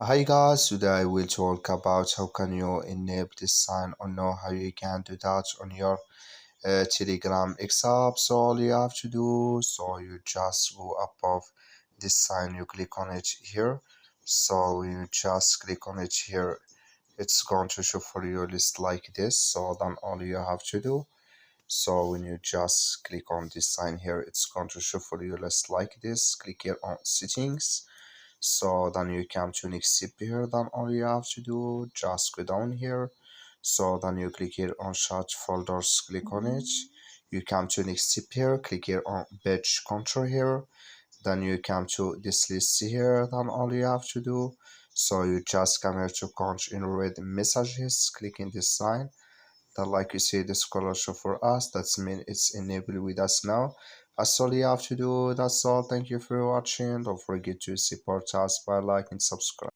Hi guys, today I will talk about how can you enable this sign or know how you can do that on your Telegram X app. So all you have to do, so you just go above this sign, you click on it here. So you just click on it here. It's going to show for you a list like this. So then all you have to do, so when you just click on this sign here, it's going to show for you a list like this. Click here on settings, so then you come to next step here. Then all you have to do, just go down here. So then you click here on chat folders, click on it. You come to next step here, click here on page control here. Then you come to this list here. Then all you have to do, so you just come here to count in read messages, click in this sign. Then like you see the color show for us, that's mean it's enabled with us now. That's all you have to do. That's all. Thank you for watching. Don't forget to support us by liking, subscribe.